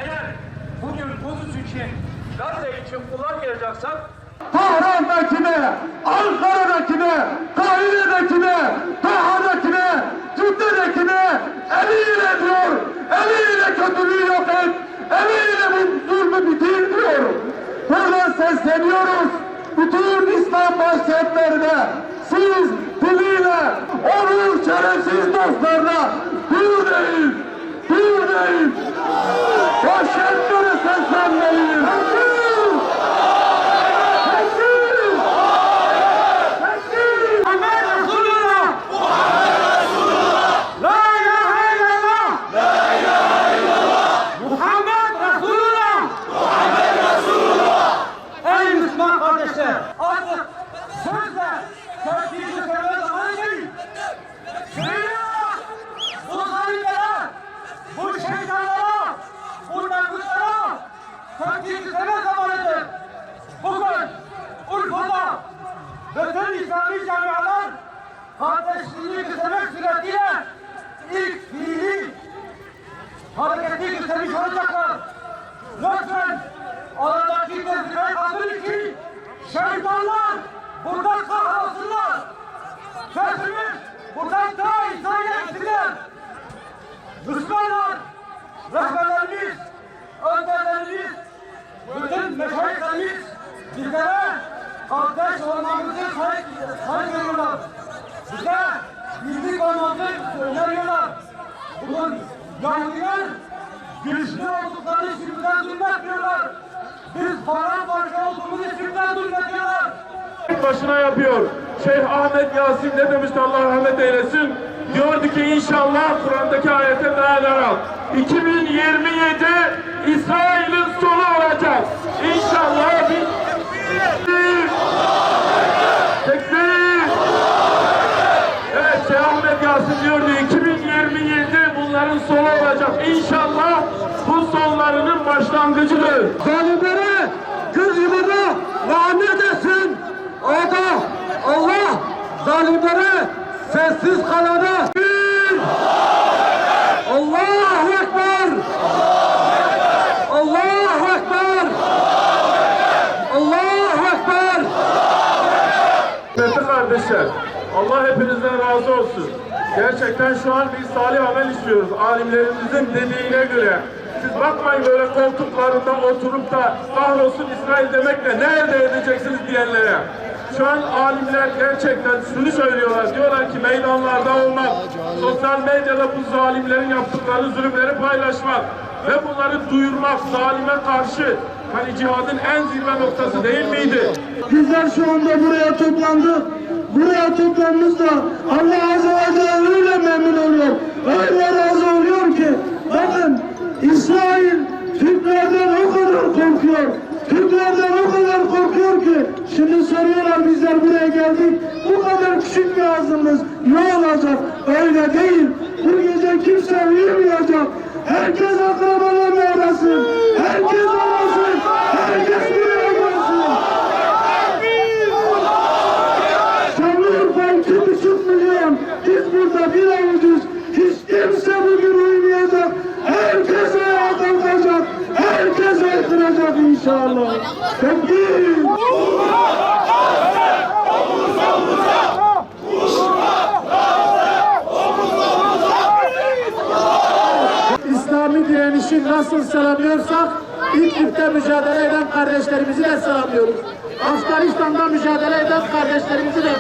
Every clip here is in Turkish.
Eğer bugün Kudüs için, Gazze için kullanmayacaksak Tahran'dakine, Ankara'dakine, Kahire'dekine, Taha'dakine, Cüdde'dekine eliyle diyor, eliyle kötülüğü yok et, eliyle bu zulmü bitir diyor. Buradan sesleniyoruz, bütün İslam başkentlerine, siz diliyle, onun şerefsiz dostlarına dur deyin, dur deyin. Başkentlere seslenmeyin. artık sözle Türkiye'yi söyleme zamanı değil. Bu zalimlere, bu şeytanlara, bu mevcutlara Türkiye'yi söyleme zamanıdır. Bugün Urfa'da bütün İslami camialar kardeşliğini göstermek suretiyle ilk fiili hareketi göstermiş olacaklar. Lütfen aradaki gözlüğe kaldırın ki şeytanlar burada kahrolsunlar. Sözümüz buradan daha İsa'ya gitsinler. Müslümanlar, rehberlerimiz, önderlerimiz, bütün meşayihlerimiz bizlere kardeş olmamızı sayı veriyorlar. Bize birlik olmamızı öneriyorlar. Bugün Yahudiler güçlü oldukları için bizden zulmetmiyorlar. Biz paramparça olduğumuz için bizden zulmediyorlar. Başına yapıyor. Şeyh Ahmet Yasin ne demişti, Allah rahmet eylesin? Diyordu ki inşallah Kur'an'daki ayete dayanarak 2027 İsrail'in sonu olacak. İnşallah Tekbir! Evet, Şeyh Ahmet Yasin diyordu 2027 bunların sonu olacak. İnşallah bu sonlarının başlangıcıdır. Zalimlere, kızımına lanet etsin. O da Allah zalimlere, sessiz kalana Allahu Ekber! Allahu Ekber! Allahu Ekber! Kıymetli kardeşler, Allah hepinizden razı olsun. Gerçekten şu an bir salih amel istiyoruz. Alimlerimizin dediğine göre. Siz bakmayın böyle koltuklarında oturup da kahrolsun İsrail demekle ne elde edeceksiniz diyenlere. Şu an alimler gerçekten şunu söylüyorlar. Diyorlar ki meydanlarda olmak, sosyal medyada bu zalimlerin yaptıkları zulümleri paylaşmak ve bunları duyurmak, zalime karşı hani cihadın en zirve noktası değil miydi? Bizler şu anda buraya toplandık. Buraya toplandığımızda Allah Azze ve Celle öyle memnun oluyor. Öyle razı oluyor ki bakın İsrail Türklerden o kadar korkuyor. Türklerden o kadar korkuyor ki şimdi soruyorlar bizler buraya geldik. Bu kadar küçük bir ağzımız ne olacak? Öyle değil. Bu gece kimse uyumayacak. Herkes akrabalarını arasın. Herkes arasın. Herkes buraya gelsin. Şanlıurfa 2,5 milyon. Biz burada bir avucuz. Hiç kimse bugün uyumayacak. Herkes ayağa kalkacak. Herkes haykıracak inşallah. Tekbir! İslami direnişi nasıl selamlıyorsak İdlib'de mücadele eden kardeşlerimizi de selamlıyoruz. Afganistan'da mücadele eden kardeşlerimizi de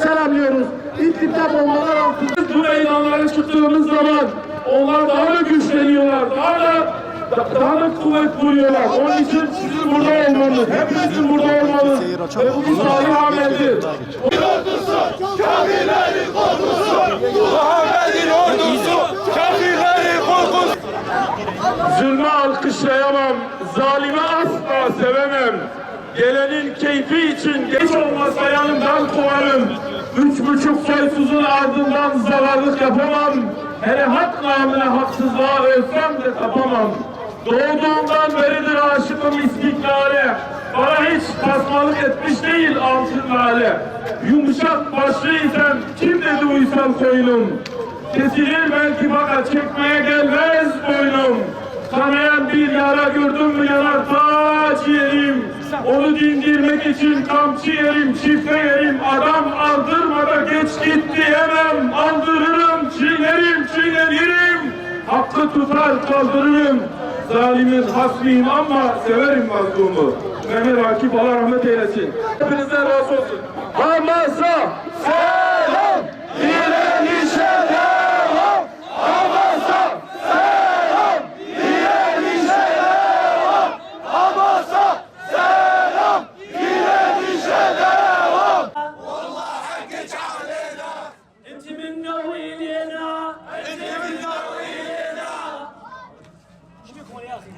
selamlıyoruz. İdlib'de bombalar altında bu meydanlara çıktığımız zaman onlar daha da güçleniyorlar, daha da kuvvet buluyorlar. Onun için sizin burada olmanız, hepinizin burada olmanız ve bu bir salih ameldir. Kafirlerin korkusu, Muhammed'in ordusu, kafirlerin korkusu. Zulmü alkışlayamam, zalimi asla sevemem. Gelenin keyfi için geç olmazsa yanımdan kovarım. 3,5 soysuzun ardından zavarlık yapamam. Hele hak namına haksızlığa ölsem de tapamam. Doğduğumdan beridir aşıkım istiklale. Bana hiç tasmalık etmiş değil altın lale. Yumuşak başlıysam kim dedi uysal koynum. Kesilir belki fakat çekmeye gelmez boynum. Kanayan bir yara gördüm mü yanar ta ciğerim. Onu dindirmek için kamçı yerim, çifte yerim. Adam aldırmada geç git diyemem. Aldırırım, çiğnenirim. Hakkı tutar kaldırırım. Zalimin hasmiyim ama severim mazlumu. Mehmet Akif Allah rahmet eylesin. Hepinizden razı olsun. Hamas'a selam, direnişe devam. Hamas'a selam, direnişe devam. Hamas'a selam, direnişe devam. والله حقك علينا انت من نويلنا انت من نوينا شبيكم يا اخي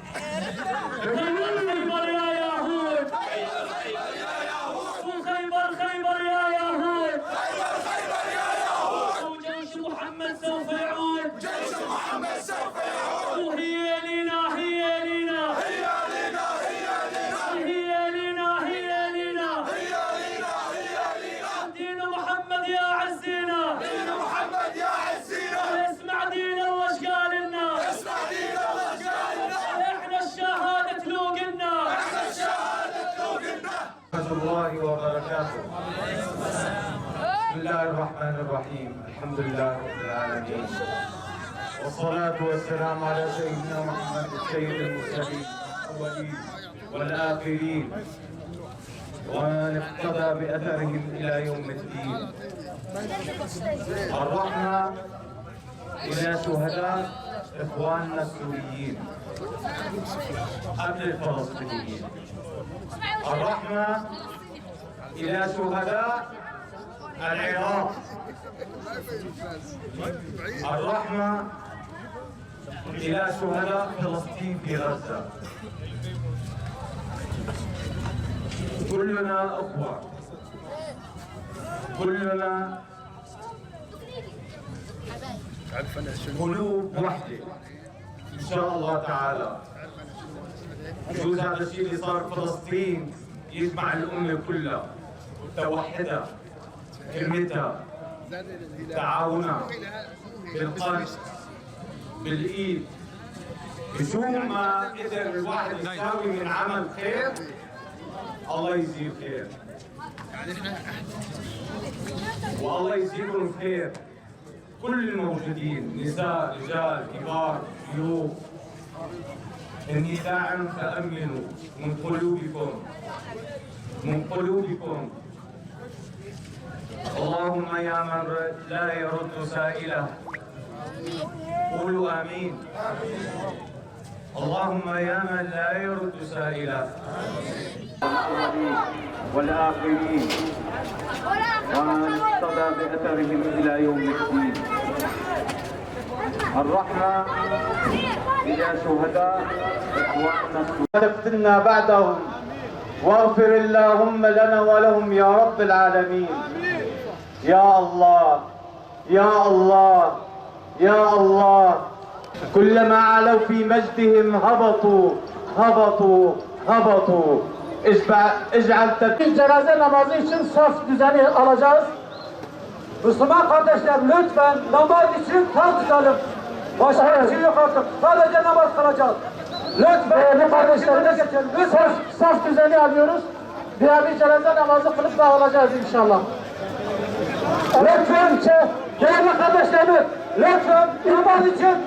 خيبر يا يهود خيبر خيبر يا يهود وجيش محمد سوف يعود جيش محمد سوف يعود وهي لنا هي لنا هي لنا هي لنا هي لنا هي لنا هي لنا هي لنا دين محمد يا عزينا دين محمد يا عزينا اسمع دين الله ايش قال لنا اسمع دين الله ايش قال لنا احنا الشهاده تلوق لنا احنا الشهاده تلوقنا ورحمة الله وبركاته. بسم الله الرحمن الرحيم، الحمد لله رب العالمين، والصلاة والسلام على سيدنا محمد السيد المرسلين الأولين والآخرين ومن اقتدى بأثرهم إلى يوم الدين. الرحمة إلى شهداء إخواننا السوريين قبل الفلسطينيين. الرحمة إلى شهداء العراق. الرحمة إلى شهداء فلسطين في غزة. كلنا أخوة، كلنا قلوب واحدة إن شاء الله تعالى. يجوز هذا الشيء اللي صار في فلسطين يجمع الأمة كلها، توحدها، كلمتها، تعاونها، بالقلب، بالإيد. بشو ما قدر الواحد يساوي من عمل خير الله يجزيه خير، والله يجزيكم خير كل الموجودين، نساء، رجال، كبار، شيوخ. إني داعم فأمنوا من قلوبكم، من قلوبكم. اللهم يا من لا يرد سائله قولوا آمين. اللهم يا من لا يرد سائله والآخرين ومن اقتدى بأثرهم إلى يوم الدين. الرحمة إلى شهداء إخواننا وافتنا بعدهم واغفر اللهم لنا ولهم يا رب العالمين. يا الله يا الله يا الله. كلما علوا في مجدهم هبطوا هبطوا هبطوا. اجعل Cenaze namazı için saf düzeni alacağız. Müslüman kardeşler lütfen namaz için tam tutalım. Başka bir şey yok artık. Sadece namaz kılacağız. Lütfen bu kardeşlerine geçelim. Lütfen saf düzeni alıyoruz. Bir cenaze namazı kılıp dağılacağız inşallah. Lütfen değerli kardeşlerimiz lütfen namaz için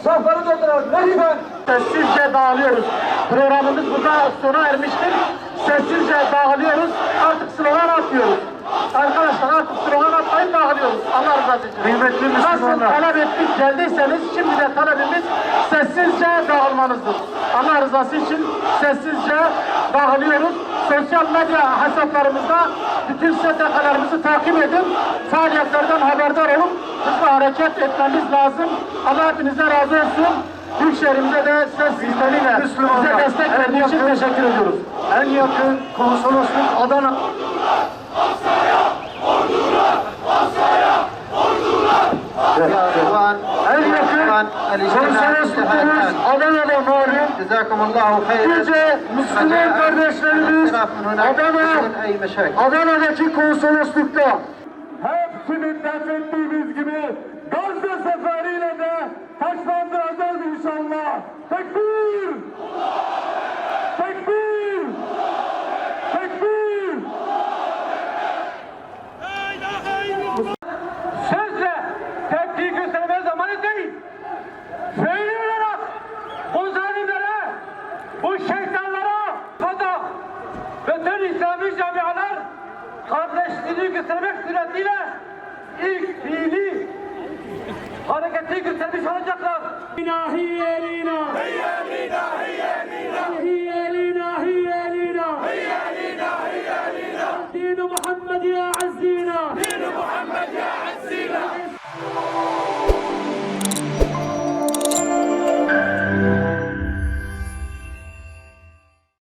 safları dolduralım. Lütfen. Sessizce dağılıyoruz. Programımız burada sona ermiştir. Sessizce dağılıyoruz. Artık slogan atıyoruz. Arkadaşlar artık slogan atmayın, dağılıyoruz. Allah rızası için. Kıymetli Müslümanlar. Nasıl talep ettik geldiyseniz şimdi de talebimiz sessizce dağılmanızdır. Allah rızası için sessizce dağılıyoruz. Sosyal medya hesaplarımızda bütün STK'larımızı takip edin. Faaliyetlerden haberdar olun. Hızlı hareket etmemiz lazım. Allah hepinize razı olsun. Büyükşehir'imize de ses sistemiyle bize destek verdiği için teşekkür ediyoruz. En yakın konsolosluk Adana. En yakın konsolosluğumuz Adana'da malum. Gece Müslüman kardeşlerimiz Adana'daki konsoloslukta hepsinin defettiğimiz gibi Gazze inşallah. Tekbir! Tekbir! Tekbir! Sözle tepki gösterme zamanı değil. Fiil olarak bu zalimlere, bu şeytanlara, hatta bütün İslami camialar kardeşliğini göstermek suretiyle ilk fiili hareketi göstermiş olacaklar. هي بنا هي